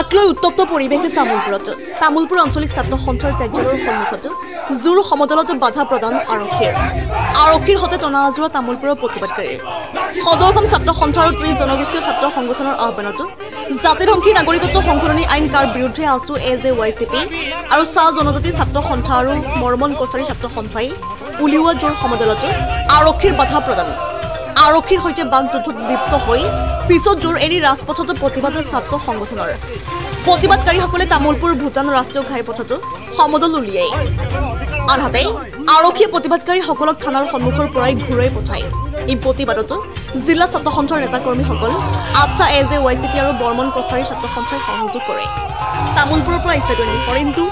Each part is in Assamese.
কাক লৈ উত্তপ্ত পৰিৱেশে তামুলপুৰ আঞ্চলিক ছাত্ৰ সন্থাৰ কাৰ্যালয়ৰ সন্মুখত জোৰ সমদলত বাধা প্ৰদান আৰক্ষীৰ হতে টনা আজোৰা তামুলপুৰৰ প্ৰতিবাদকাৰীৰ সদৌ অসম ছাত্ৰ সন্থা আৰু 30 জনগোষ্ঠীয় ছাত্ৰ সংগঠনৰ আহ্বানত জাতিধ্বংসী নাগৰিকত্ব সংশোধনী আইন কাৰ বিৰুদ্ধে আছু এজেৱাইচিপি আৰু চাহ জনজাতি ছাত্ৰ সন্থা আৰু মৰ্মন কছাৰী ছাত্ৰ সন্থাই উলিওৱা জোৰ সমদলত আৰক্ষীৰ বাধা প্ৰদান আৰক্ষীৰ হৈতে বাক যুদ্ধত লিপ্ত হৈ পিছত জোৰ এৰি ৰাজপথত প্ৰতিবাদৰ ছাত্ৰ সংগঠনৰ প্ৰতিবাদকাৰীসকলে তামুলপুৰ ভূটান ৰাষ্ট্ৰীয় ঘাইপথত সমদল উলিয়াই আনহাতে আৰক্ষীয়ে প্ৰতিবাদকাৰীসকলক থানাৰ সন্মুখৰ পৰাই ঘূৰাই পঠায় এই প্ৰতিবাদত জিলা ছাত্ৰ সন্থাৰ নেতাকৰ্মীসকল আচ্ছা এজেৱাইচিপি আৰু বৰ্মন কছাৰী ছাত্ৰ সন্থাই সহযোগ কৰে তামুলপুৰৰ পৰা ইছাদনি হৰিন্তু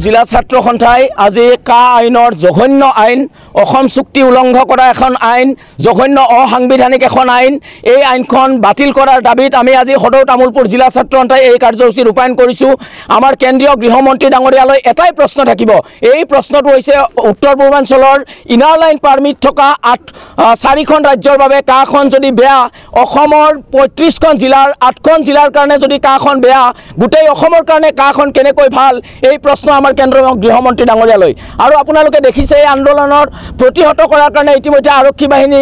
জিলা ছাত্ৰ সন্থাই আজি কা আইনৰ জঘন্য আইন অসম চুক্তি উলংঘন কৰা এখন আইন জঘন্য অসাংবিধানিক এখন আইন এই আইনখন বাতিল কৰাৰ দাবীত আমি আজি সদৌ তামুলপুৰ জিলা ছাত্ৰ সন্থাই এই কাৰ্যসূচী ৰূপায়ণ কৰিছোঁ আমাৰ কেন্দ্ৰীয় গৃহমন্ত্ৰী ডাঙৰীয়ালৈ এটাই প্ৰশ্ন থাকিব এই প্ৰশ্নটো হৈছে উত্তৰ পূৰ্বাঞ্চলৰ ইনাৰ লাইন পাৰমিট থকা 4খন ৰাজ্যৰ বাবে কাখন যদি বেয়া অসমৰ 35খন জিলাৰ 8খন জিলাৰ কাৰণে যদি কাখন বেয়া গোটেই অসমৰ কাৰণে কাখন কেনেকৈ ভাল এই প্ৰশ্ন আমাৰ কেন্দ্ৰীয় গৃহমন্ত্ৰী ডাঙৰীয়ালৈ আৰু আপোনালোকে দেখিছে এই আন্দোলনৰ প্ৰতিহত কৰাৰ কাৰণে ইতিমধ্যে আৰক্ষী বাহিনী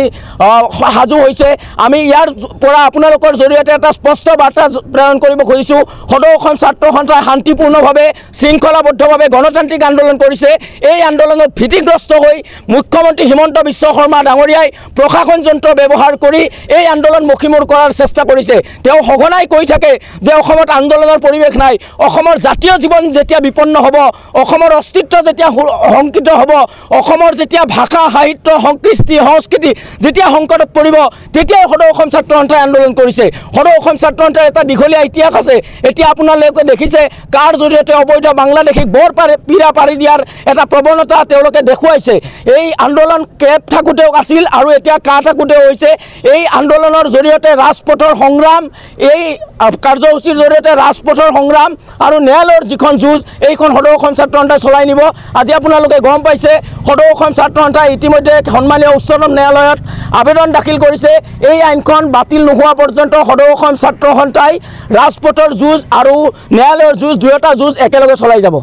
সাজু হৈছে আমি ইয়াৰ পৰা আপোনালোকৰ জৰিয়তে এটা স্পষ্ট বাৰ্তা প্ৰেৰণ কৰিব খুজিছোঁ সদৌ অসম ছাত্ৰ সন্থাই শান্তিপূৰ্ণভাৱে শৃংখলাবদ্ধভাৱে গণতান্ত্ৰিক আন্দোলন কৰিছে এই আন্দোলনত ভীতিগ্ৰস্ত হৈ মুখ্যমন্ত্ৰী হিমন্ত বিশ্ব শৰ্মা ডাঙৰীয়াই প্ৰশাসন যন্ত্ৰ ব্যৱহাৰ কৰি এই আন্দোলন মষিমূৰ কৰাৰ চেষ্টা কৰিছে তেওঁ সঘনাই কৈ থাকে যে অসমত আন্দোলনৰ পৰিৱেশ নাই অসমৰ জাতীয় জীৱন যেতিয়া বিপন্ন হ'ব অসমৰ অস্তিত্ব যেতিয়া শংকিত হ'ব অসমৰ যেতিয়া ভাষা সাহিত্য সংস্কৃতি যেতিয়া সংকটত পৰিব তেতিয়া সদৌ অসম ছাত্ৰ সন্থাই আন্দোলন কৰিছে সদৌ অসম ছাত্ৰ সন্থাৰ এটা দীঘলীয়া ইতিহাস আছে এতিয়া আপোনালোকে দেখিছে কাৰ জৰিয়তে অবৈধ বাংলাদেশীক বৰ পীড়া পাৰি দিয়াৰ এটা প্ৰৱণতা তেওঁলোকে দেখুৱাইছে এই আন্দোলন কেব থাকোঁতেও আছিল আৰু এতিয়া কা থাকোঁতেও হৈছে এই আন্দোলনৰ জৰিয়তে ৰাজপথৰ সংগ্ৰাম এই কাৰ্যসূচীৰ জৰিয়তে ৰাজপথৰ সংগ্ৰাম আৰু ন্যায়ালয়ৰ যিখন যুঁজ এইখন সদৌ অসম ছাত্ৰ সন্থাই চলাই নিব আজি আপোনালোকে গম পাইছে সদৌ অসম ছাত্ৰ সন্থাই ইতিমধ্যে সন্মানীয় উচ্চতম ন্যায়ালয়ত আবেদন দাখিল কৰিছে এই আইনখন বাতিল নোহোৱা পৰ্যন্ত সদৌ অসম ছাত্ৰ সন্থাই ৰাজপথৰ যুঁজ আৰু ন্যায়ালয়ৰ যুঁজ দুয়োটা যুঁজ একেলগে চলাই যাব